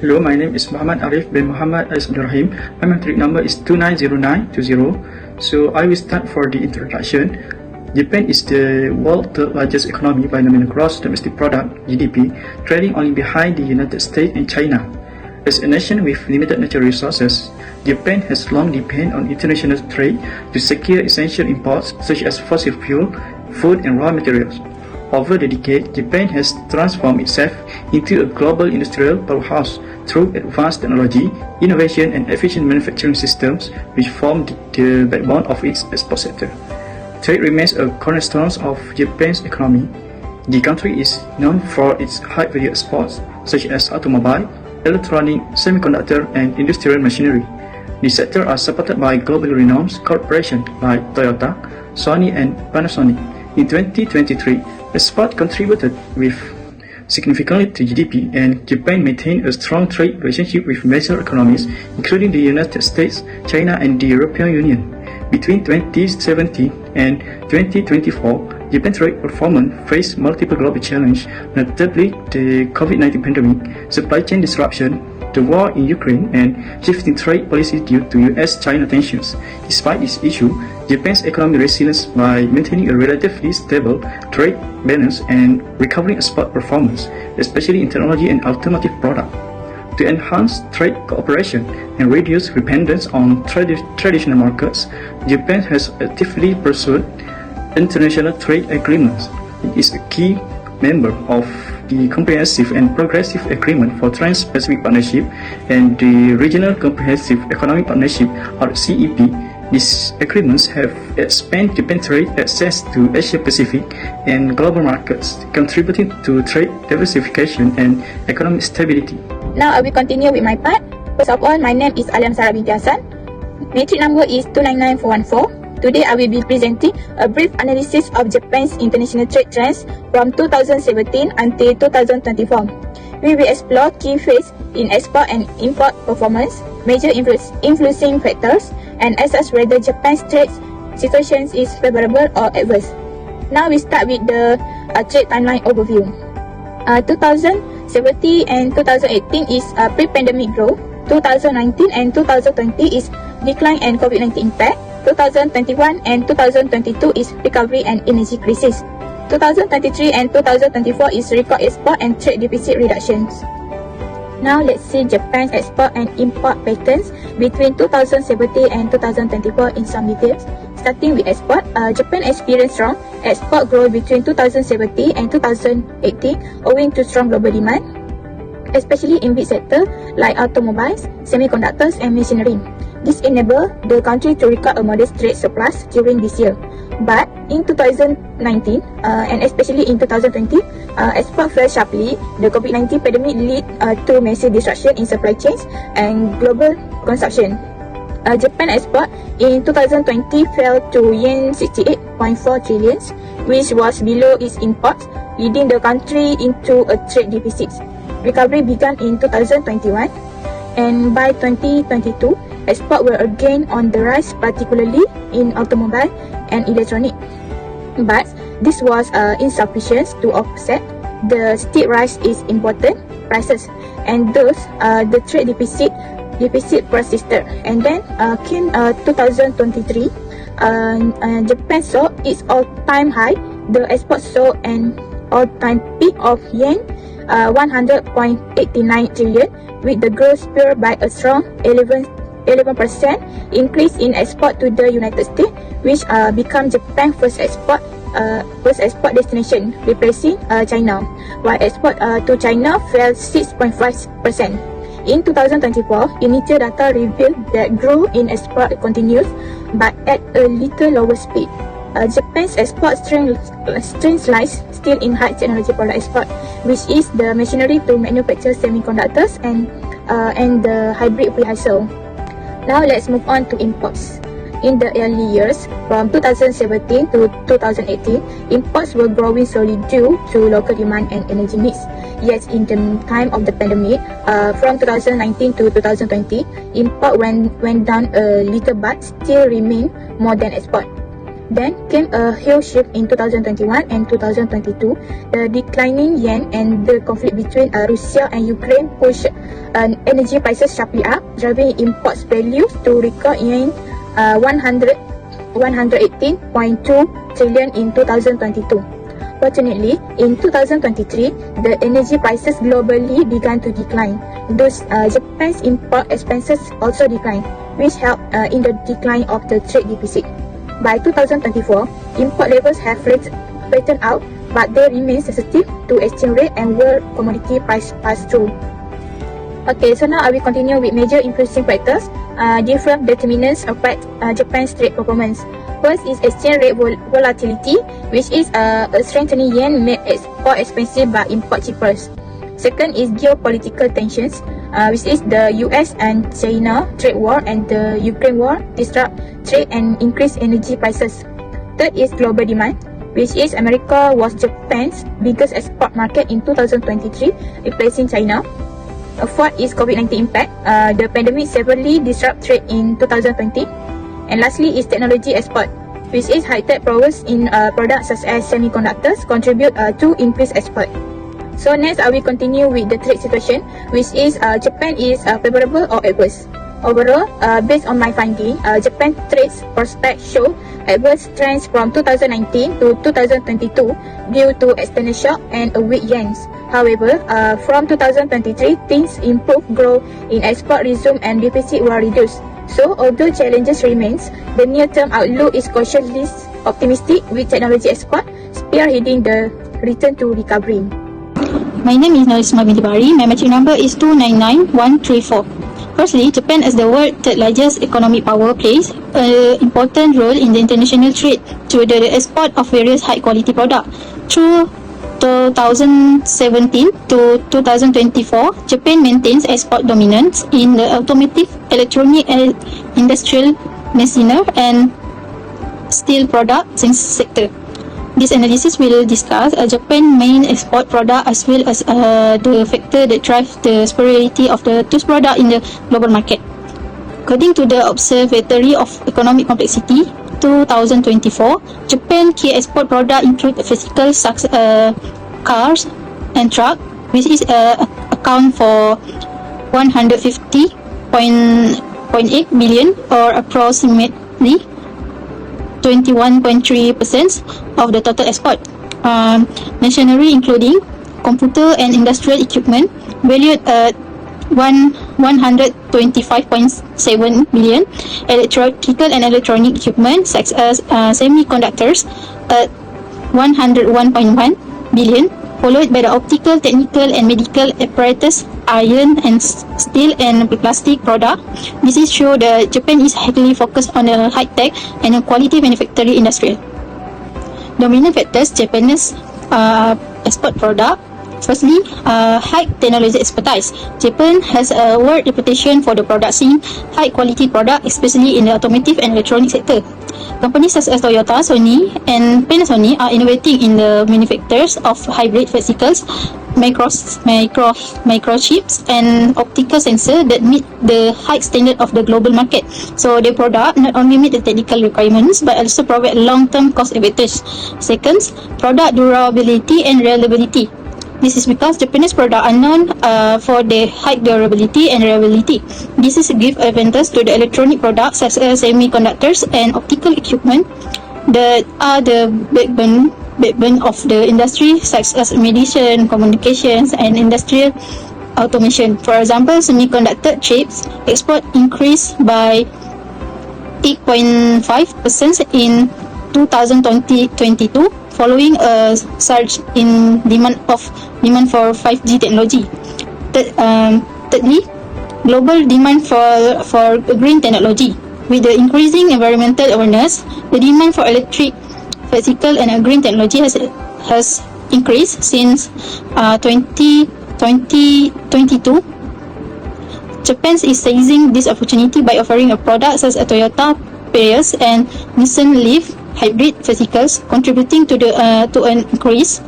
Hello, my name is Muhammad Arif bin Muhammad Abdurrahim. My matric number is 290920. So I will start for the introduction. Japan is the world's third largest economy by nominal gross domestic product (GDP), trailing only behind the United States and China. As a nation with limited natural resources, Japan has long depended on international trade to secure essential imports such as fossil fuel, food, and raw materials. Over the decade, Japan has transformed itself into a global industrial powerhouse through advanced technology, innovation, and efficient manufacturing systems, which form the backbone of its export sector. Trade remains a cornerstone of Japan's economy. The country is known for its high-value exports, such as automobile, electronic, semiconductor, and industrial machinery. These sectors are supported by globally renowned corporations like Toyota, Sony, and Panasonic. In 2023, export contributed significantly to GDP, and Japan maintained a strong trade relationship with major economies, including the United States, China, and the European Union. Between 2017 and 2024, Japan's trade performance faced multiple global challenges, notably the COVID-19 pandemic, supply chain disruption, the war in Ukraine, and shifting trade policies due to US-China tensions. Despite this issue, Japan's economy resilience by maintaining a relatively stable trade balance and recovering export performance, especially in technology and automotive products. To enhance trade cooperation and reduce dependence on traditional markets, Japan has actively pursued international trade agreements. It is a key member of the Comprehensive and Progressive Agreement for Trans-Pacific Partnership and the Regional Comprehensive Economic Partnership, or CEP. These agreements have expanded Japan's trade access to Asia-Pacific and global markets, contributing to trade diversification and economic stability. Now I will continue with my part. First of all, my name is Aliam Sarah binti Hassan. Matric number is 299414. Today I will be presenting a brief analysis of Japan's international trade trends from 2017 until 2024. We will explore key phases in export and import performance, major influencing factors, and assess whether Japan's trade situation is favorable or adverse. Now we start with the trade timeline overview. 2017 and 2018 is pre-pandemic growth. 2019 and 2020 is decline and COVID-19 impact. 2021 and 2022 is recovery and energy crisis. 2023 and 2024 is record export and trade deficit reductions. Now let's see Japan's export and import patterns between 2017 and 2024 in some details. Starting with export, Japan experienced strong export growth between 2017 and 2018 owing to strong global demand, especially in big sectors like automobiles, semiconductors, and machinery. This enabled the country to record a modest trade surplus during this year. But in 2019, and especially in 2020, export fell sharply. The COVID-19 pandemic led to massive disruption in supply chains and global consumption. Japan export in 2020 fell to Yen 68.4 trillion, which was below its imports, leading the country into a trade deficit. Recovery began in 2021, and by 2022, exports were again on the rise, particularly in automobile and electronic. But this was insufficient to offset the steep rise in imported prices, and thus the trade deficit persisted. And then came 2023, Japan saw its all-time high. The exports saw an all-time peak of Yen 100.89 trillion, with the growth spurred by a strong 11% increase in export to the United States, which became Japan's first export destination, replacing China, while export to China fell 6.5%. In 2024, initial data revealed that growth in export continues, but at a little lower speed. Japan's export strength lies still in high technology product export, which is the machinery to manufacture semiconductors and the hybrid vehicle. Now let's move on to imports. In the early years, from 2017 to 2018, imports were growing slowly due to local demand and energy needs. Yet in the time of the pandemic, from 2019 to 2020, import went down a little but still remain more than export. Then came a huge shift in 2021 and 2022. The declining yen and the conflict between Russia and Ukraine pushed energy prices sharply up, driving imports values to record in 118.2 trillion in 2022. Fortunately, in 2023, the energy prices globally began to decline. Thus, Japan's import expenses also declined, which helped in the decline of the trade deficit. By 2024, import levels have flattened out, but they remain sensitive to exchange rate and world commodity price pass-through. Okay, so now I will continue with major influencing factors. Different determinants affect Japan's trade performance. First is exchange rate volatility, which is a strengthening yen made export expensive but import cheaper. Second is geopolitical tensions, which is the US and China trade war and the Ukraine war disrupt trade and increase energy prices. Third is global demand, which is America was Japan's biggest export market in 2023, replacing China. Fourth is COVID-19 impact. The pandemic severely disrupt trade in 2020. And lastly is technology export, which is high-tech progress in products such as semiconductors contribute to increased export. So next, I will continue with the trade situation, which is Japan is favorable or adverse. Overall, based on my finding, Japan trade prospects show adverse trends from 2019 to 2022 due to external shock and a weak yen. However, from 2023, things improved, growth in export resumed and deficit were reduced. So, although challenges remains, the near-term outlook is cautiously optimistic with technology export spearheading the return to recovery. My name is Narisma binti Bari. My metric number is 299134. Firstly, Japan as the world's third largest economic power plays an important role in the international trade through the export of various high-quality products. Through 2017 to 2024, Japan maintains export dominance in the automotive, electronic, and industrial machinery and steel products sector. This analysis will discuss Japan's main export product as well as the factor that drives the superiority of those products in the global market. According to the Observatory of Economic Complexity 2024, Japan's key export products include physical cars and trucks, which is account for 150.8 billion or approximately 21.3% of the total export. Machinery including computer and industrial equipment valued at 125.7 billion, electrical and electronic equipment such as semiconductors at 101.1 billion, followed by the optical, technical and medical apparatus, iron and steel and plastic product. This is show that Japan is heavily focused on a high-tech and a quality manufacturing industry. Dominant factors Japanese export product. Firstly, high technology expertise. Japan has a world reputation for the producing high-quality product, especially in the automotive and electronic sector. Companies such as Toyota, Sony, and Panasonic are innovating in the manufactures of hybrid vesicles, microchips, and optical sensors that meet the high standard of the global market. So their product not only meet the technical requirements but also provide long-term cost advantage. Second, product durability and reliability. This is because Japanese products are known for their high durability and reliability. This is a give advantage to the electronic products such as semiconductors and optical equipment that are the backbone of the industry such as medicine, communications and industrial automation. For example, semiconductor chips export increased by 8.5% in 2022 following a surge in demand for 5G technology. Thirdly, global demand for green technology. With the increasing environmental awareness, the demand for electric vehicle and green technology has increased since 2022. Japan is seizing this opportunity by offering a product such as Toyota Prius and Nissan Leaf hybrid vehicles, contributing to an increase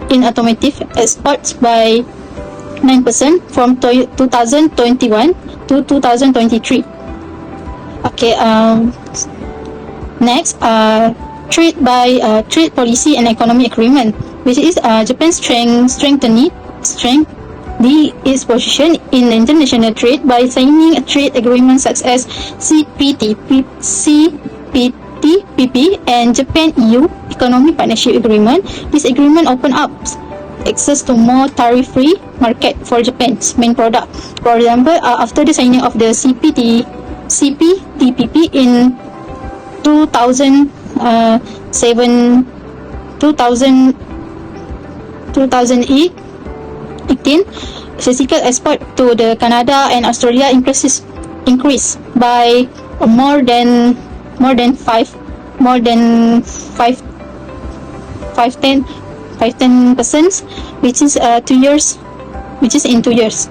in automotive exports by 9% from 2021 to 2023. Okay, Next, trade policy and economic agreement, which is Japan strengthening its position in international trade by signing a trade agreement such as CPTPP and Japan-EU Economic Partnership Agreement. This agreement opened up access to more tariff-free market for Japan's main product. For example, after the signing of the CPTPP in 2018, physical export to the Canada and Australia increased by more than 10%, which is in 2 years.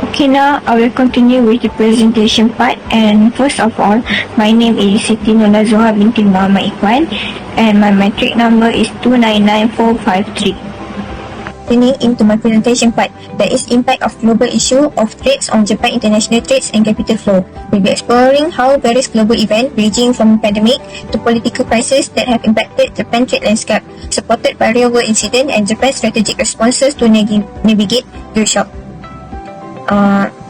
Okay, now I will continue with the presentation part. And first of all, my name is Siti Nona Zoha binti Muhammad Ikhwan, and my metric number is 299453. Turning into my presentation part, there is impact of global issue of trades on Japan international trades and capital flow. We'll be exploring how various global events ranging from pandemic to political crisis that have impacted Japan trade landscape, supported by real-world incident and Japan's strategic responses to navigate the shock.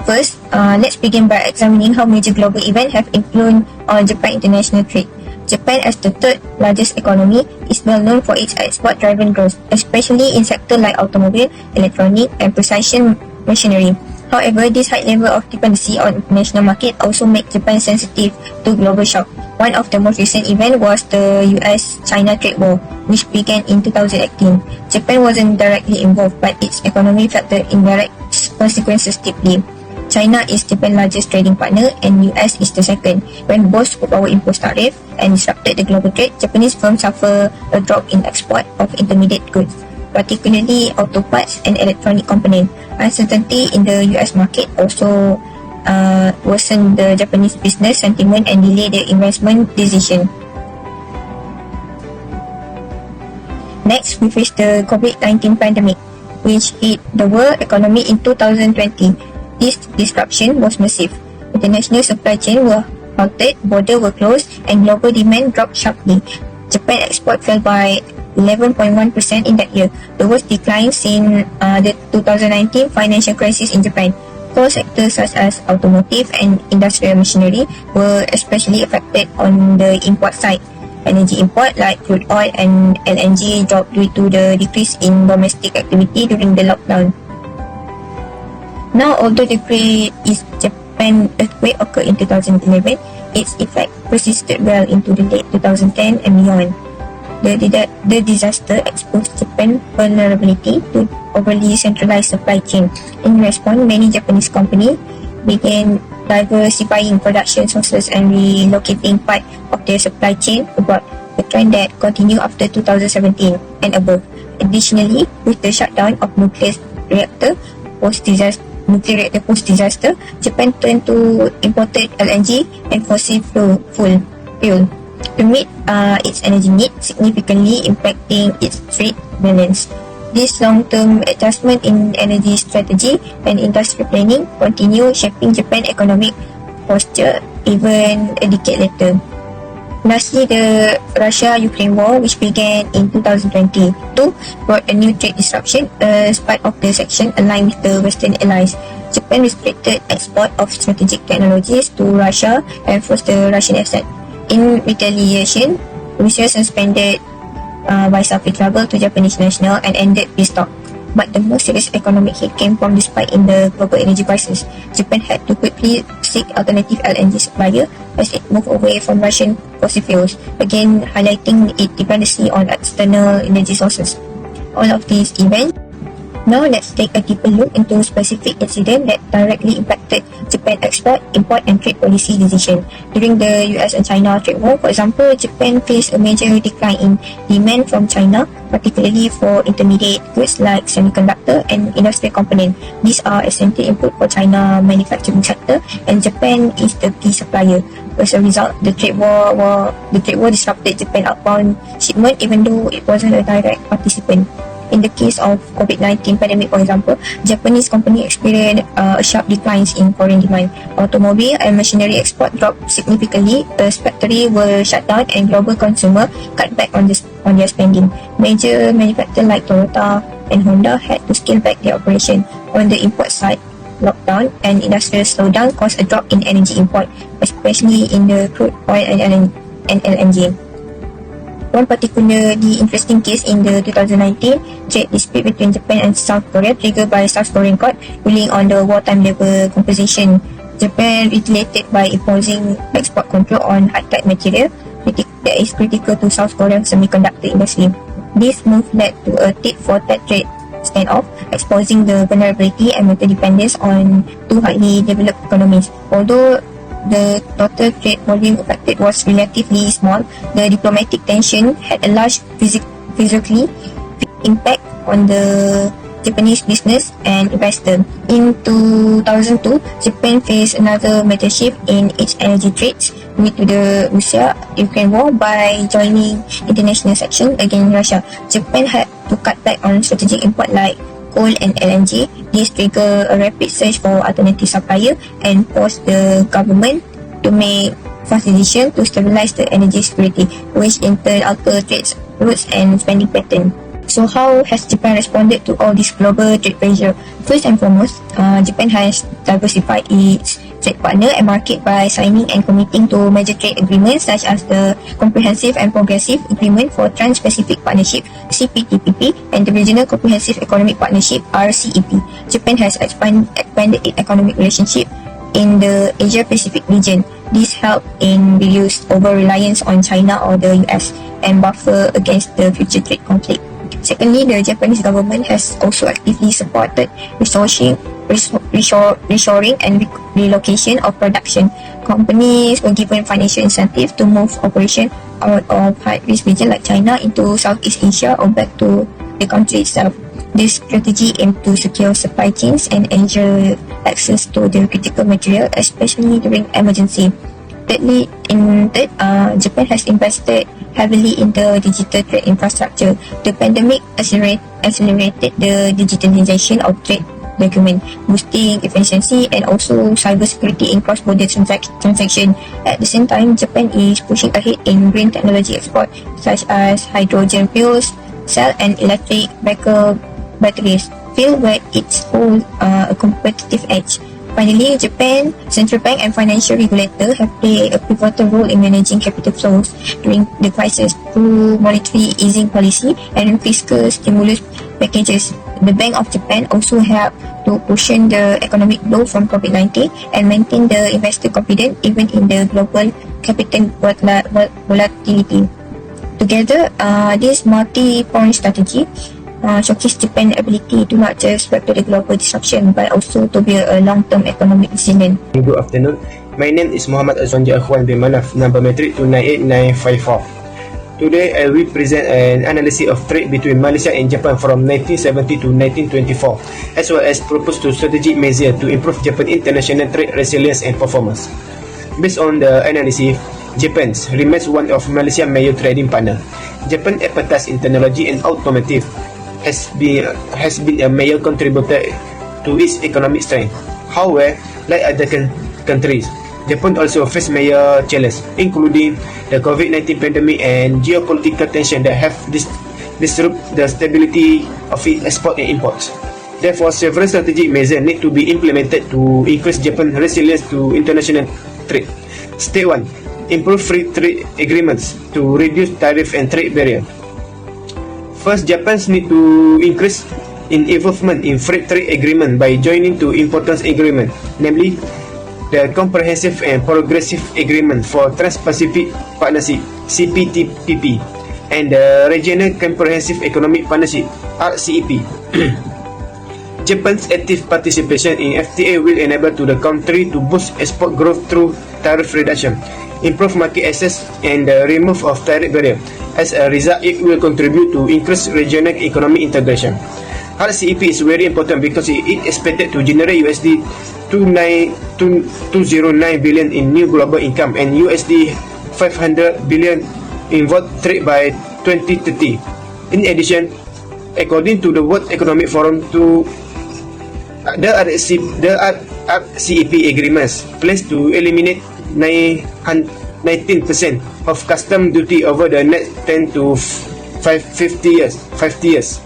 First, let's begin by examining how major global events have influenced on Japan international trade. Japan, as the third largest economy, is well known for its export-driven growth, especially in sectors like automobile, electronic, and precision machinery. However, this high level of dependency on international market also makes Japan sensitive to global shock. One of the most recent events was the US-China trade war, which began in 2018. Japan wasn't directly involved, but its economy felt the indirect consequences deeply. China is Japan's largest trading partner and US is the second. When both superpowers imposed tariff and disrupted the global trade, Japanese firms suffer a drop in export of intermediate goods, particularly auto parts and electronic components. Uncertainty in the US market also worsened the Japanese business sentiment and delayed the investment decision. Next, we face the COVID-19 pandemic, which hit the world economy in 2020. This disruption was massive. International supply chains were halted, borders were closed, and global demand dropped sharply. Japan export fell by 11.1% in that year, the worst decline since the 2019 financial crisis in Japan. Core sectors such as automotive and industrial machinery were especially affected on the import side. Energy import like crude oil and LNG dropped due to the decrease in domestic activity during the lockdown. Now, although the Great East Japan earthquake occurred in 2011, its effect persisted well into the late 2010 and beyond. The disaster exposed Japan's vulnerability to overly centralized supply chain. In response, many Japanese companies began diversifying production sources and relocating part of their supply chain abroad, a trend that continued after 2017 and above. Additionally, with the shutdown of nuclear reactor post-disaster, Japan turned to imported LNG and fossil fuel to meet its energy needs, significantly impacting its trade balance. This long-term adjustment in energy strategy and industry planning continue shaping Japan's economic posture even a decade later. Lastly, the Russia-Ukraine war, which began in 2022, brought a new trade disruption as part of the section aligned with the Western allies. Japan restricted export of strategic technologies to Russia and forced the Russian assets. In retaliation, Russia suspended visa free travel to Japanese nationals and ended peace talks. But the most serious economic hit came from the spike in the global energy crisis. Japan had to quickly seek alternative LNG supplier as it moved away from Russian fossil fuels, again highlighting its dependency on external energy sources. All of these events. Now let's take a deeper look into specific incidents that directly impacted Japan export, import and trade policy decisions. During the US and China trade war, for example, Japan faced a major decline in demand from China, particularly for intermediate goods like semiconductor and industrial components. These are essential input for China manufacturing sector, and Japan is the key supplier. As a result, the trade war disrupted Japan outbound shipment even though it wasn't a direct participant. In the case of COVID-19 pandemic, for example, Japanese company experienced a sharp declines in foreign demand. Automobile and machinery export dropped significantly as factories were shut down and global consumer cut back on their spending. Major manufacturers like Toyota and Honda had to scale back their operation. On the import side, lockdown and industrial slowdown caused a drop in energy import, especially in the crude oil and LNG. One particularly interesting case in the 2019 trade dispute between Japan and South Korea triggered by South Korean court ruling on the wartime labor compensation. Japan retaliated by imposing export control on high-tech material that is critical to South Korea's semiconductor industry. This move led to a tit-for-tat trade standoff, exposing the vulnerability and interdependence on two highly developed economies. Although the total trade volume affected was relatively small, the diplomatic tension had a large physically impact on the Japanese business and investor. In 2002, Japan faced another major shift in its energy trades due to the Russia-Ukraine war by joining international sanctions against Russia. Japan had to cut back on strategic import like coal and LNG. This triggered a rapid search for alternative supplier and forced the government to make fast decisions to stabilize the energy security, which in turn altered trade routes and spending pattern. So how has Japan responded to all this global trade pressure? First and foremost, Japan has diversified its trade partner and market by signing and committing to major trade agreements such as the Comprehensive and Progressive Agreement for Trans-Pacific Partnership (CPTPP) and the Regional Comprehensive Economic Partnership (RCEP). Japan has expanded its economic relationship in the Asia-Pacific region. This helped in reduce over-reliance on China or the US and buffer against the future trade conflict. Secondly, the Japanese government has also actively supported reshoring and relocation of production. Companies were given financial incentives to move operation out of high-risk regions like China into Southeast Asia or back to the country itself. This strategy aimed to secure supply chains and ensure access to the critical material, especially during emergency. Thirdly, Japan has invested heavily in the digital trade infrastructure. The pandemic accelerated the digitalization of trade documents, boosting efficiency and also cybersecurity in cross-border transactions. At the same time, Japan is pushing ahead in green technology export, such as hydrogen fuels, cell and electric vehicle batteries, field where it holds a competitive edge. Finally, Japan Central Bank and financial regulator have played a pivotal role in managing capital flows during the crisis through monetary easing policy and fiscal stimulus packages. The Bank of Japan also helped to cushion the economic blow from COVID-19 and maintain the investor confidence even in the global capital volatility. Together, this multi-point strategy showcase Japan's ability to not just react to the global disruption but also to build a long-term economic resilience. Good afternoon. My name is Muhammad Azwan Akhwan bin Manaf, number metric 298954. Today I will present an analysis of trade between Malaysia and Japan from 1970 to 1924, as well as proposed strategic measures to improve Japan's international trade resilience and performance. Based on the analysis, Japan remains one of Malaysia's major trading partners. Japan's expertise in technology and automotive has been a major contributor to its economic strength. However, like other countries, Japan also faces major challenges, including the COVID-19 pandemic and geopolitical tension that have disrupted the stability of its export and imports. Therefore, several strategic measures need to be implemented to increase Japan's resilience to international trade. Step 1. Improve free trade agreements to reduce tariff and trade barriers. First, Japan needs to increase involvement in free trade agreement by joining to important agreements, namely the Comprehensive and Progressive Agreement for Trans-Pacific Partnership (CPTPP) and the Regional Comprehensive Economic Partnership (RCEP). Japan's active participation in FTA will enable to the country to boost export growth through tariff reduction, improve market access, and the removal of tariff barriers. As a result, it will contribute to increased regional economic integration. RCEP is very important because it is expected to generate USD 209 billion in new global income and USD 500 billion in world trade by 2030. In addition, According to the World Economic Forum, the RCEP agreements plans to eliminate 19% of custom duty over the next 10 to 50 years.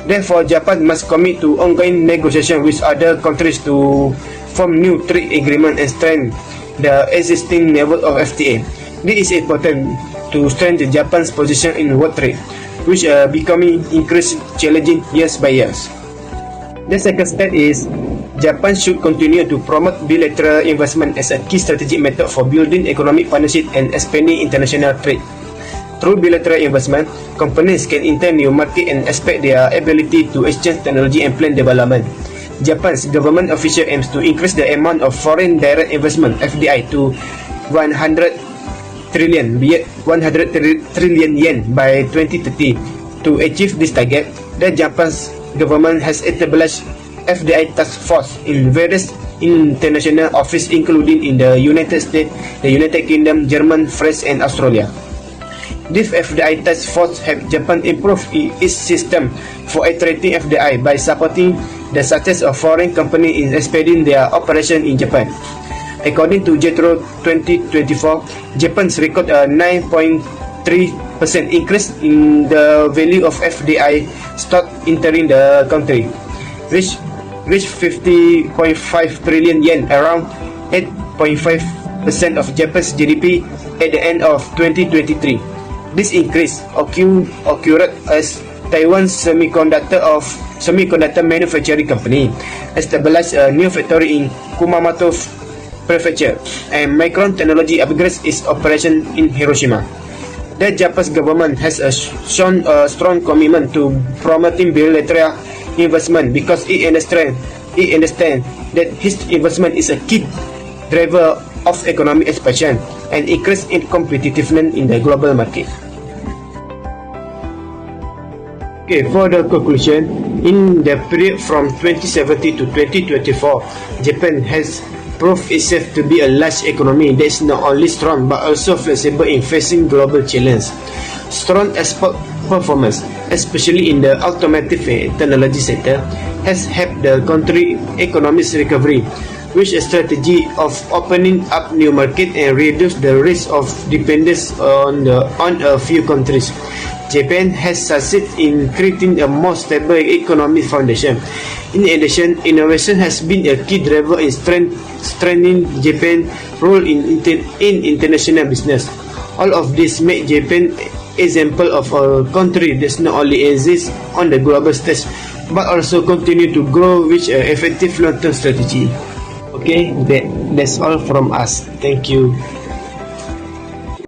Therefore, Japan must commit to ongoing negotiation with other countries to form new trade agreement and strengthen the existing level of FTA. This is important to strengthen Japan's position in world trade, which are becoming increasingly challenging years by years. The second step is Japan should continue to promote bilateral investment as a key strategic method for building economic partnership and expanding international trade. Through bilateral investment, companies can enter new market and expect their ability to exchange technology and plan development. Japan's government official aims to increase the amount of foreign direct investment (FDI) to 100 trillion yen by 2030. To achieve this target, the Japan's government has established FDI task force in various international offices, including in the United States, the United Kingdom, Germany, France, and Australia. This FDI task force helped Japan improve its system for attracting FDI by supporting the success of foreign companies in expanding their operation in Japan. According to JETRO 2024, Japan's record a 9.3% increase in the value of FDI stock entering the country, which reached 50.5 trillion yen, around 8.5% of Japan's GDP at the end of 2023. This increase occurred as Taiwan's semiconductor manufacturing company established a new factory in Kumamoto Prefecture, and Micron Technology upgrades its operation in Hiroshima. The Japanese government has shown a strong commitment to promoting bilateral investment because it understands that his investment is a key driver of economic expansion and increase in competitiveness in the global market. Okay, for the conclusion, in the period from 2017 to 2024, Japan has proved itself to be a large economy that is not only strong but also flexible in facing global challenges. Strong export performance, especially in the automotive and technology sector, has helped the country's economic recovery, with a strategy of opening up new markets and reduce the risk of dependence on a few countries. Japan has succeeded in creating a more stable economic foundation. In addition, innovation has been a key driver in strengthening Japan's role in international business. All of this make Japan an example of a country that not only exists on the global stage but also continue to grow with an effective long-term strategy. Okay, that's all from us. Thank you.